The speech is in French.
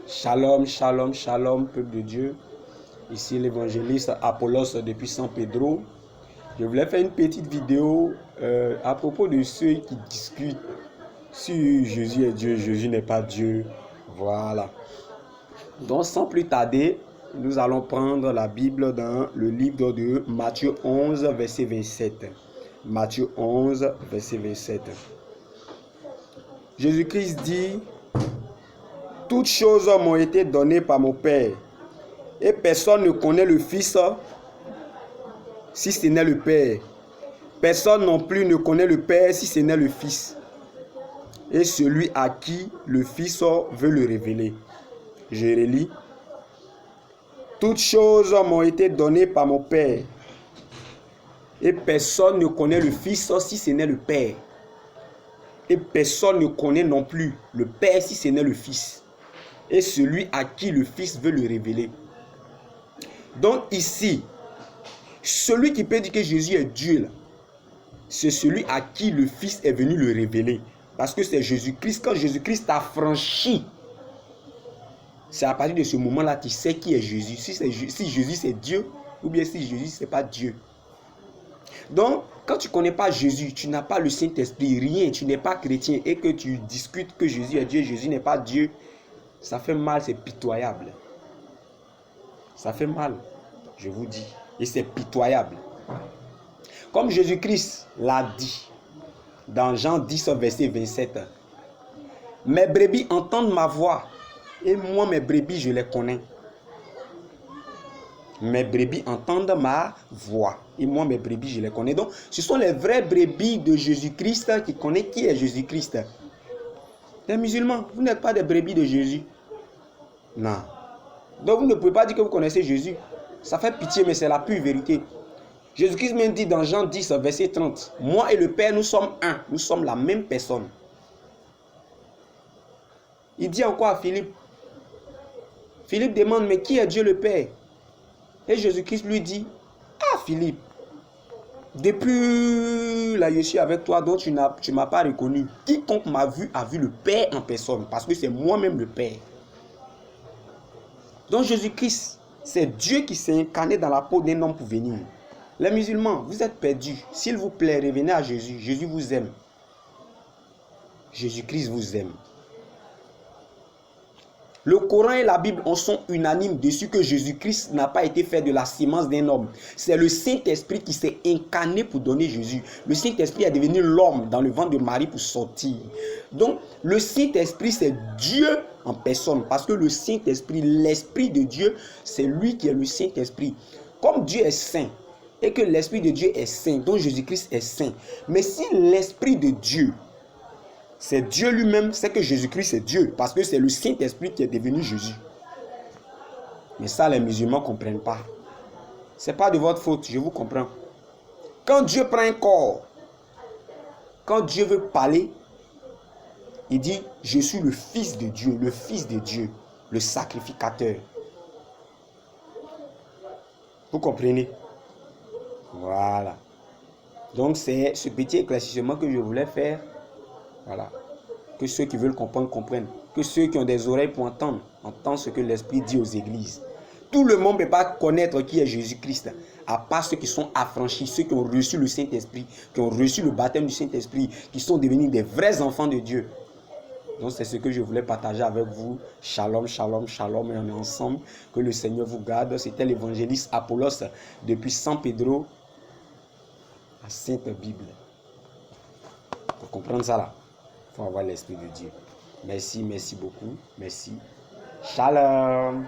Shalom, shalom, shalom, peuple de Dieu. Ici l'évangéliste Apollos depuis San Pedro. Je voulais faire une petite vidéo à propos de ceux qui discutent si Jésus est Dieu, Jésus n'est pas Dieu. Voilà. Donc sans plus tarder, nous allons prendre la Bible dans le livre de Matthieu 11, verset 27. Matthieu 11, verset 27. Jésus-Christ dit: toutes choses m'ont été données par mon Père, et personne ne connaît le Fils si ce n'est le Père. Personne non plus ne connaît le Père si ce n'est le Fils, et celui à qui le Fils veut le révéler. Je relis. Toutes choses m'ont été données par mon Père, et personne ne connaît le Fils si ce n'est le Père. Et personne ne connaît non plus le Père si ce n'est le Fils, et celui à qui le Fils veut le révéler. Donc ici, celui qui peut dire que Jésus est Dieu, c'est celui à qui le Fils est venu le révéler. Parce que c'est Jésus-Christ. Quand Jésus-Christ t'a franchi, c'est à partir de ce moment-là tu sais qui est Jésus. Si Jésus c'est Dieu, ou bien si Jésus c'est pas Dieu. Donc, quand tu ne connais pas Jésus, tu n'as pas le Saint-Esprit, rien, tu n'es pas chrétien et que tu discutes que Jésus est Dieu, Jésus n'est pas Dieu, ça fait mal, c'est pitoyable. Ça fait mal, je vous dis, et c'est pitoyable. Comme Jésus-Christ l'a dit dans Jean 10, verset 27, « Mes brebis entendent ma voix, et moi mes brebis je les connais. » Mes brebis entendent ma voix, et moi mes brebis je les connais. Donc, ce sont les vraies brebis de Jésus-Christ qui connaissent qui est Jésus-Christ. Les musulmans, vous n'êtes pas des brebis de Jésus. Non. Donc, vous ne pouvez pas dire que vous connaissez Jésus. Ça fait pitié, mais c'est la pure vérité. Jésus-Christ même dit dans Jean 10, verset 30, « Moi et le Père, nous sommes un. Nous sommes la même personne. » Il dit encore à Philippe. Philippe demande, « Mais qui est Dieu le Père ?» Et Jésus-Christ lui dit, « Ah Philippe, depuis là je suis avec toi, donc tu ne m'as pas reconnu. Quiconque m'a vu a vu le Père en personne, parce que c'est moi-même le Père. » Donc Jésus-Christ, c'est Dieu qui s'est incarné dans la peau d'un homme pour venir. Les musulmans, vous êtes perdus. S'il vous plaît, revenez à Jésus. Jésus vous aime. Jésus-Christ vous aime. Le Coran et la Bible en sont unanimes dessus que Jésus-Christ n'a pas été fait de la sémence d'un homme. C'est le Saint-Esprit qui s'est incarné pour donner Jésus. Le Saint-Esprit est devenu l'homme dans le ventre de Marie pour sortir. Donc, le Saint-Esprit, c'est Dieu en personne. Parce que le Saint-Esprit, l'Esprit de Dieu, c'est lui qui est le Saint-Esprit. Comme Dieu est saint et que l'Esprit de Dieu est saint, donc Jésus-Christ est saint. Mais si l'Esprit de Dieu, c'est Dieu lui-même, c'est que Jésus-Christ c'est Dieu. Parce que c'est le Saint-Esprit qui est devenu Jésus. Mais ça, les musulmans ne comprennent pas. Ce n'est pas de votre faute, je vous comprends. Quand Dieu prend un corps, quand Dieu veut parler, il dit, je suis le Fils de Dieu, le Fils de Dieu, le sacrificateur. Vous comprenez? Voilà. Donc c'est ce petit éclaircissement que je voulais faire. Voilà. Que ceux qui veulent comprendre, comprennent. Que ceux qui ont des oreilles pour entendre, entendent ce que l'Esprit dit aux églises. Tout le monde ne peut pas connaître qui est Jésus-Christ, à part ceux qui sont affranchis, ceux qui ont reçu le Saint-Esprit, qui ont reçu le baptême du Saint-Esprit, qui sont devenus des vrais enfants de Dieu. Donc c'est ce que je voulais partager avec vous. Shalom, shalom, shalom, et on est ensemble. Que le Seigneur vous garde. C'était l'évangéliste Apollos depuis San Pedro à Sainte Bible. Pour comprendre ça là, il faut avoir l'Esprit de Dieu. Merci, merci beaucoup. Merci. Shalom.